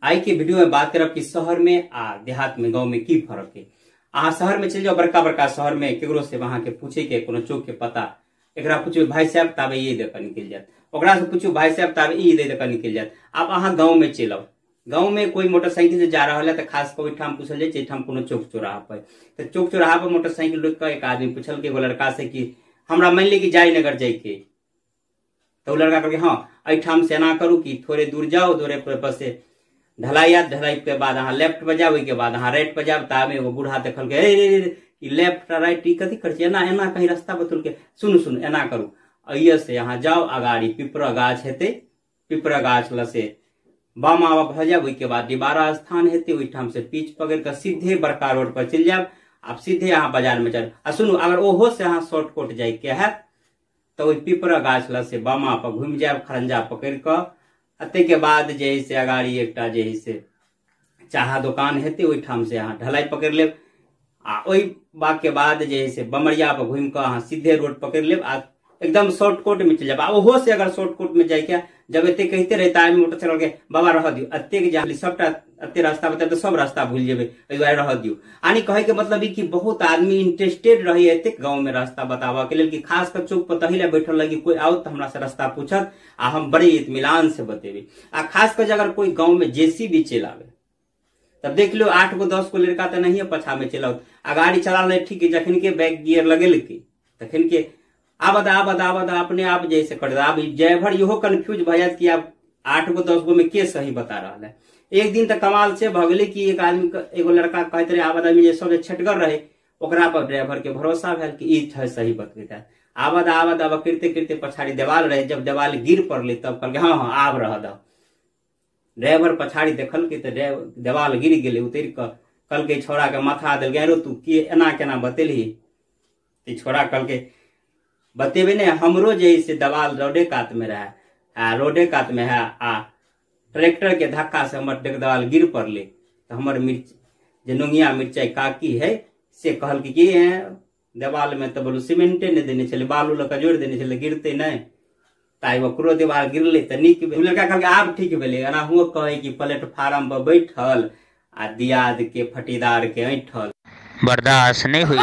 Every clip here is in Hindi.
आई के वीडियो में बात करब कि शहर में आ देहात में गांव में की फर्क है। अहाँ शहर में चल जाओ, बड़का बड़का शहर में केकरो से वहां के पूछे के कोनो चौक के पता, एकरा पूछो भाई साहब ताबे ये देकर निकल जात, ओकरा से पूछो भाई साहब ताबे ये देकर निकल जात। अब अहाँ गाँव में चलो, गाँव में कोई मोटरसाइकिल से जा रहा है तो खास कोई ठाम पूछल जाए ठाम कोनो चौक चौराहा पर, तो चौक चौराहा पर मोटरसाइकिल रोक कर एक आदमी पूछल के एगो लड़का से कि हमरा मान ली कि जयनगर जाए के, तो लड़का करके हाँ अठाम से एना करू कि थोड़े दूर जाओ, दूर पर से ढलाई आत, ढलाई के बाद अहाँ लेफ्ट बजाओ, के बाद अहाँ राइट बजाओ, तामे एगो बूढ़ा देखल के लेफ्ट राइट ई कथी कर एना एना कहीं रास्ता बतुल के सुन एना करू, अइये से अहाँ जाओ अगाड़ी पिपरा गाछ हेते, पिपरा गाछ लसे बाम आवा भ जाओ, के बाद डिबारा स्थान हेते, ओहिठाम से पीछ पकड़ कर सीधे बड़का रोड पर चल जाओ, आप सीधे अहाँ बाजार में चल। आ सुनू, अगर ओहो से अहाँ शॉर्टकट जाए के है तो पिपरा गाछ लसे बामा पर घूम जाए, खरंजा पकड़ कर अते के बाद जे है से अगाड़ी एकटा जे है से चाहा दुकान हेते, ओहिठाम से अहाँ ढलाई पकड़ लेब। आ ओहि बात के बाद जे है से बमरिया पर घूम कर अहाँ सीधे रोड पकड़ लेब, आ एकदम शॉर्टकट में चल जाब। ओहो से अगर शॉर्टकट में जाए क्या जब एते कहते रहता है मोटरसाइकिल के बाबा रह दियो, अते के जहाँ सबटा अते रास्ता बता तो सब रास्ता भूल जेबे, रह दियो। आनी कहे के मतलब कि बहुत आदमी इंटरेस्टेड रही एते गाँव में रास्ता बतावा के लिए कि खास कर चौक पर तहिले बैठल लगी कोई आओ तो हमरा से रास्ता पूछत आ हम बड़े इत्मीनान से बतेबे। आ खास कर अगर कोई गाँव में जेसीबी चलावे तब देख लो 8 गो 10 गो लड़का तो नहीं है पछा में चलाओ, गाड़ी चला ले ठीक है, जखन के बैक गियर लगेल के तखन के आबद अपने आप जैसे कर अब ड्राइवर इहो कंफ्यूज भ जात कि आप 8 गो 10 गो में के सही बता रहा है। एक दिन तक कमाल से भगले कि एक आदमी एगो लड़का कहते रहे आबद आदमी सब छटगर रहे, ओकरा पर ड्राइवर के भरोसा भेल कि ई सही बतबेता। आबद करते करते पछाड़ी देवाल रहे, जब देवाल गिर पड़ले तब कहल हाँ आब रह द। ड्राइवर पछाड़ी देखल के देवाल गिर गेले, उतर कर कल के छोड़ा के माथा दिल गैरो तू के एना केना बतेलही। छोड़ा कल के बतेबे ने हमरो जे से दवाल रोडे कात में रहे, रोडे कात में है, आ ट्रैक्टर के धक्का से हमर दवाल गिर पड़ले, तो हमर मिर्च जे नोंगिया मिर्चाई काकी है से कहल कि है देवाल में तो बोलू सीमेंटे नहीं देने चले, बालू लगा जोड़ देने चले, गिरते नहीं ताई ओकरो देवाल गिरले तो निक। लड़का कहल आब ठीक भेले, एना हुओ कहे कि प्लेटफार्म पर बैठल आ दियाद के फटीदार के ऐठल बर्दाश्त नहीं हुई।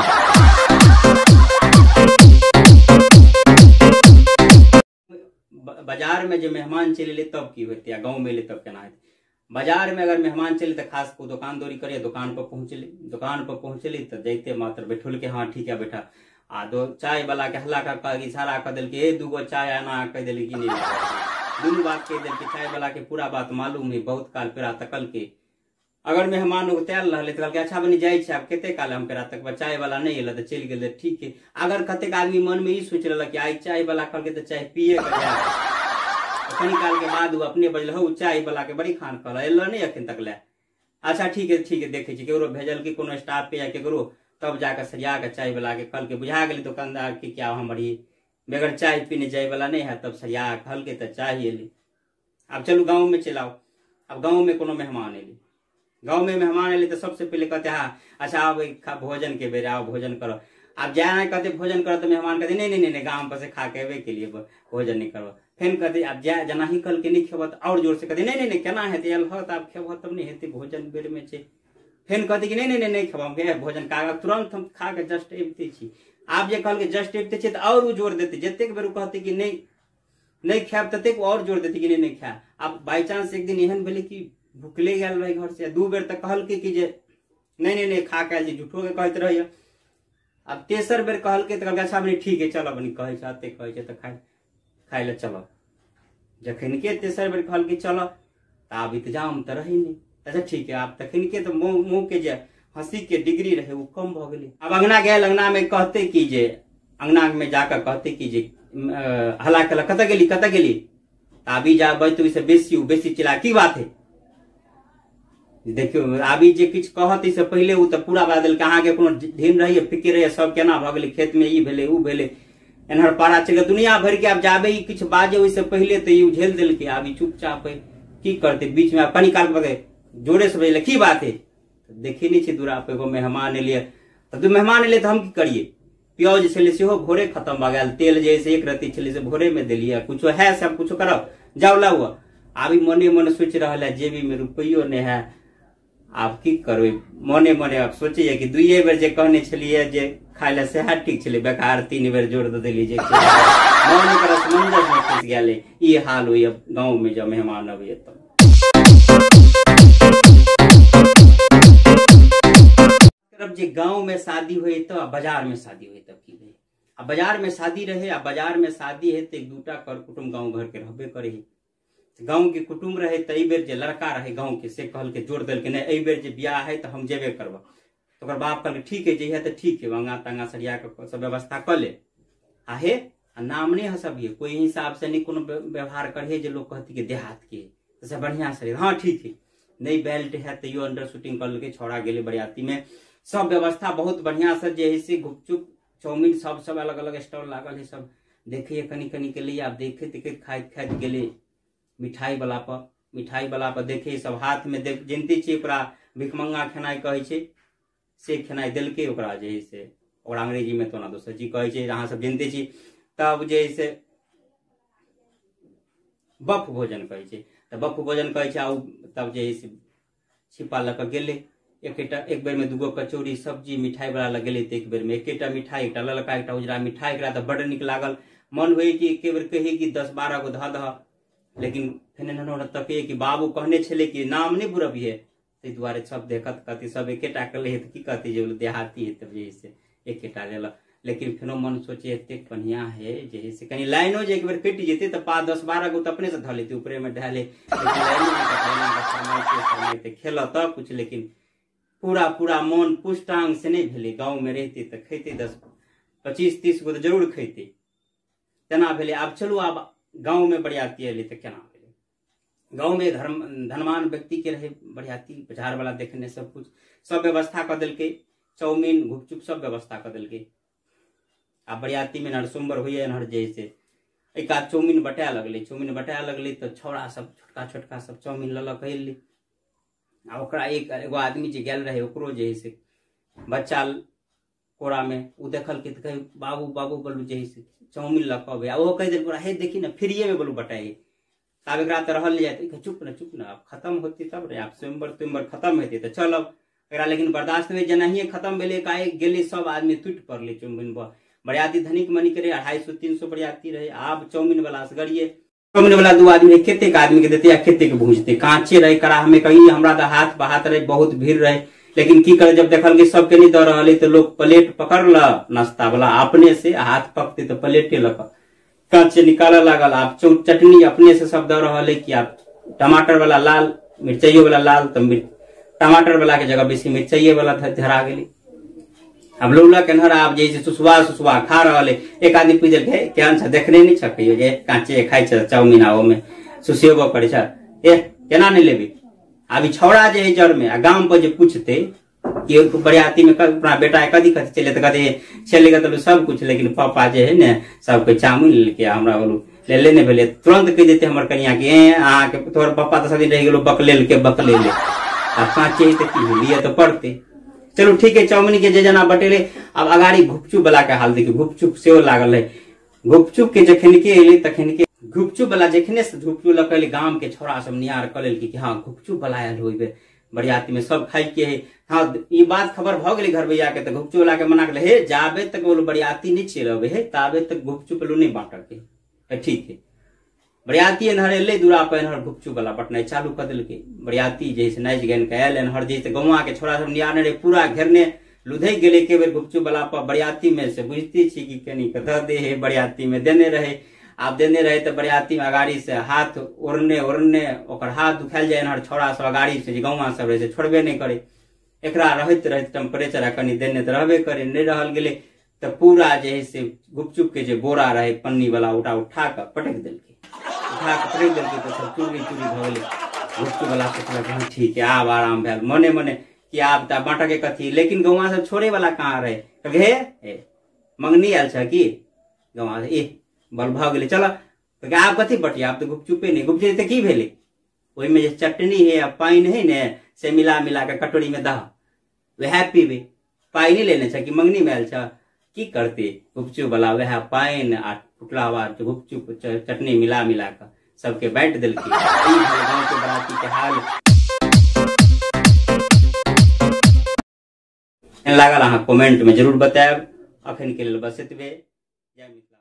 बाजार में जो मेहमान चले ले तब की होते या गाँव में ले तब केना होते। बाजार में अगर मेहमान चले तो खास को दुकान दौरी करे, दुकान पर पहुंचली तो जैते मात्र बैठल के हाँ ठीक है बैठा, आ दो चाय वाला के हल्ला का इशारा कर दिल के 2 गो चाय आना कह दिल कि नहीं, दुनू बात कह दिल के चाय वाला के पूरा बात मालूम है। बहुत काल पेरा तकल के अगर मेहमान उतार रहा तो कहल अच्छा बनी जाए आप कते काल हम पेरा तक चाय वाला नहीं अल तो चल गए ठीक है। अगर कतेक आदमी मन में ई सोच रहा कि आई चाय वाला करके तो चाय पिए कनी काल के बाद अपने बजल हो चाय वाला के बड़ी खान कर एल नहीं अखन तक ले, अच्छा ठीक है देखे केकरो भेजल कि कोनो स्टाफ पे या केकरो, तब जाकर सरिया के चाय वाला के कल के बुझा गई दुकानदार की क्या हमारी बगैर चाय पीने जाए वाला नहीं है, तब सरिया कल के तो चाय एली। अब चलो गाँव में चलाओ, अब गाँव में कोनो मेहमान एली, गाँव में मेहमान एले तो सबसे पहले कहते हाँ अच्छा अब भोजन के बेरा आओ भोजन करो। आप जाना कहते भोजन करो तो मेहमान कहते नहीं गाँव पर से खा के के लिए भोजन नहीं करो। फिर कहते आप जा जना ही कल के नहीं खेब तो और जोर से कहते नहीं केना हेते आप खेब तब नहीं हेते भोजन बेर में छे। फिर कहते कि नहीं खेब भोजन का तुरंत हम खा के जस्ट एबते छी। आप जे कहल के जस्ट एबते छी तो और जोर देते, जतेक बेर कहते कि नहीं खाब ततेक और जोर देते कि नहीं खा। अब बाई चांस एक दिन एहन भेले कि भूखले गल रहे घर से, 2 बेर तक कहल के कि जे नहीं खा के जी झूठो के कहते रहिए। अब तेसर बेर कहल के तो अच्छा बनी ठीक है चलो बनी कहे कहे तो खाए ले चलो। जखन के तेसर बेर कहल के चलो तो अब इंतजाम तो रही नहीं, अच्छा ठीक है आप तखन के तो मुँह के जे हंसी के डिग्री रहे वो कम भ गई। अब अंगना गए, अंगना में कहते कि जे अंगना में जाकर कहते कि जे हला कल कत गेली अभी जा बजतु से बेसी चिल्ला की बात है। देखियो अभी जे किछ कहत से पहले वो तो पूरा बादल कहाँ के कोनो ढीन रही फिक्र रही सब केना भ गेलै, खेत में ई भेले ऊ भेले एनहर पारा चल दुनिया भर के। आप जाबे किछ बाजे वैसे पहले तो ये झेल दिल के अभी चुपचाप है की करते। बीच में कनी काल बगे जोरे से बजले की बात है, देखे नहीं छे दूरा पे एगो मेहमान एलिए तो मेहमान एले तो हम की करिए, प्याज छे से भोरे खत्म भ गेल, तेल जैसे एक रत्ती छे से भोरे में दिलिए, कुछ है सब कुछ करो जाओ ला हुआ अभी मने मन सोच रहा है जेबी में रुपयो ने है, आप की करबे मने मने आप सोचिए कि दुइये बेर जे कहने छलिए जे खाय ले सेहा ठीक छले, बेकार 3 बेर जोड़ दे देली जे मन कर समंदर में फंस गेले। ई हाल होई अब गांव में जब मेहमान अबे तो अब जे गांव में शादी हुई तो बाजार में शादी हुई तब की अब बाजार में शादी रहे, अब बाजार में शादी है तो एक दूटा कर कुटुंब गांव घर के रहबे करे, गांव के कुटुंब रहे तो बेर जे लड़का रहे गांव के से कहल के जोड़ दिल के नहीं बेर जे ब्याह है तो हम जेबे करब। तो बाप कहल ठीक है जइहे तो ठीक है, वंगा तंगा सरिया के सब व्यवस्था कर ले आहे नाम नहीं है सब, ये कोई हिसाब से नहीं कोनो व्यवहार करे जे लोग कहती के देहात के सब बढ़िया से हाँ ठीक है, नहीं बेल्ट है तो यो अंडर शूटिंग कर के छोड़ा गेले बरियाती में, सब व्यवस्था बहुत बढ़िया से जे है से गुपचुप चाउमीन सब अलग अलग स्टॉल लागल है, सब देखिए कनी कनी के लिए आप देखे देखे खाइत खाइत गेले। मिठाई वाला पर देखे सब हाथ में देख जनते छी ओकरा भिखमंगा खेनाई कहे छे, से खेनाई दिलके ओकरा जे है से और अंग्रेजी में तो ना दोसर जी कहे छे अहाँ सब जनते छी। तब जे है से बफ भोजन कहे छे, तो बफ भोजन कहे छे तब जे है से छिपा लक गेले, एक बेर में दूगो कचौड़ी सब्जी मिठाई वाला लगेले तो एक बेर में एकेटा मिठाई, एक ललका एक उजरा मिठाई, एकरा तो बड़ निक लागल। मन हुए कि एक बेर कहे कि 10-12 गो ध दह, लेकिन फिर तके कि बाबू कहने छले कि नाम नहीं बुरबिए, ताहि दुआरे सब देखत कहती सब एकेटा कर ले की कहती जो देहाती है तब जे एकेटा ले। लेकिन फिर मन सोचे एते बढ़िया है जे से कहीं लाइनो जे एक बेर कट जेते तो 5-10-12 गो तो अपने से ध लेते ऊपरे में ढाले, खेल तब कुछ, लेकिन पूरा मन पुष्टांग से नहीं भेले। गाँव में रहते तो खेते 10-25-30 गो तो जरूर खेते, तेना भेले। अब चलू आब गाँव में बरियाती अले तो केना भेले, गाँव में धनवान व्यक्ति के रहे बरियाती, बाजार वाला देखने सब कुछ सब व्यवस्था कर दिल के, चाउमीन गुपचुप सब व्यवस्था कर दिल के। आ बरियाती में नरसुम्बर हुई नहर जैसे एक आध चाउमीन बटाए लगले तो छौड़ा सब छोटका सब चाउमीन ललक अइले। आ ओकरा एगो आदमी जे गेल रहे ओकरो जे है से बच्चा कोरा में उ देखल के कहे बाबू बोलू जे है से चाउमीन लक अबे, आ वो कह दे पूरा हे देखी ना फ्रीए में बोलू बटाए। तब एकरा तो रहल जाए चुप ना अब खत्म होती तब रे, आप स्वयंवर खत्म होती तो चलब एकरा, लेकिन बर्दाश्त में जनाहिए खत्म भेले काहे गेले सब आदमी टूट पड़ले चाउमीन पर। बरियाती धनिक मनी करे 250-300 बरियाती रहे, आप चाउमीन वाला असगरिए चाउमीन वाला 2 आदमी खेते के आदमी के देते या खेते के भूजते, कांचे रहे कड़ा में कहीं हमरा तो हाथ बहात रहे, बहुत भीड़ रहे। लेकिन की करे जब देखल कि सबके नहीं द रहा तो लोग प्लेट पकड़ ला नाश्ता वाला अपने से, हाथ पकते तो प्लेटे लक कांचे निकाला लागल। आप चटनी अपने से सब द रहा कि आप टमाटर वाला लाल मिर्चाइयो वाला लाल, तो टमाटर वाला के जगह बेसी मिर्चाइये वाला धरा गेली। अब लोला केनहर आप जैसे सुसुआ खा रहा है, एक आदमी पूछ के क्या देखने नहीं छकियो जे कांचे खाई छ चाउमीन आओ में सुसेबो करे छ ए केना नहीं लेबी। अभी छौड़ा जे जड़ में आ गांव पर जे पूछते कि बरियाती में अपना बेटा कदी कथी चले तो कहते चलेगा तो सब कुछ, लेकिन पापा जे है ने सब कोई चाउमीन लेके हमरा बोलू ले लेने भेले, तुरंत कह देते हमर कनिया के अहाँ के तोहर पापा तो सब दिन रह गेलो बकले ले आ कांचे तो की लिए तो पड़ते। चलो ठीक है, चाउमीन के जे जना बटेले। अब अगाड़ी गुपचुप वाला के हाल देखिए, गुपचुप सेहो लागल है। गुपचुप के जखन के एले तखन के गुपचुप वाला जखने से गुपचुप लकले गांव के छोरा सब नियार कर लेल कि हाँ गुपचुप वाला आयल होइबे बरियाती में सब खाई के है। हाँ ये बात खबर भ गेली घर भैया के, तो गुपचुप वाला के मना के हे जाबे तक बोलो बरियाती नहीं चलबे है ताबे तक गुपचुप लो नहीं बांट के, ठीक है। बरियाती एनहर एले दूरा पर एनहर गुपचुप वाला बटनाई चालू कर दिल के। बरियाती जैसे नाच गन के आयल एनहर जैसे गौवा के छोरा सब नियारने रे पूरा घेरने लुधई गेले के बेर गुपचुप वाला पर बरियाती में से बुझती छी कि कनी कथा दे है बरियाती में देने रहे। आप देने रहे तो बरियाती में अगाड़ी से हाथ ओरने ओकर हाथ दुखाल जाए एनहर छोरा सब अगाड़ी से गौवा सब रहे से छोड़बे नहीं करे। एकरा रहत टेम्परेचर कनी देने तो रहबे करे, नहीं रहल गेले तो पूरा जे है से गुपचुप के जे बोरा रहे पन्नी वाला उठा कर पटक दिल के, तो सब चूरी भगले। गुपचुप वाला सोचल ठीक है आब आराम भेल, मने कि आब त बांट के कथी। लेकिन गौवा सब छोड़े वाला कहाँ रहे, कहे हे मंगनी आयल छ कि गौवा से बल भ गेले चल आब कथी बटिया, आब तो गुपचुपे नहीं गुपचुप तो की भेले ओहि में जे चटनी है आ पानी है ने से मिला के कटोरी में दह वह पीबे। पानी नहीं लेने छ कि मंगनी में आयल छ, की करते गुपचुप वाला वह पानी आ फुटला हुआ गुपचुप चटनी मिला सबके बांट दिलकी। गाँव के बराती के हाल लागल, अहाँ कमेंट में जरूर बतायब। अखन के लेल बस एतबे। जय मिथिला।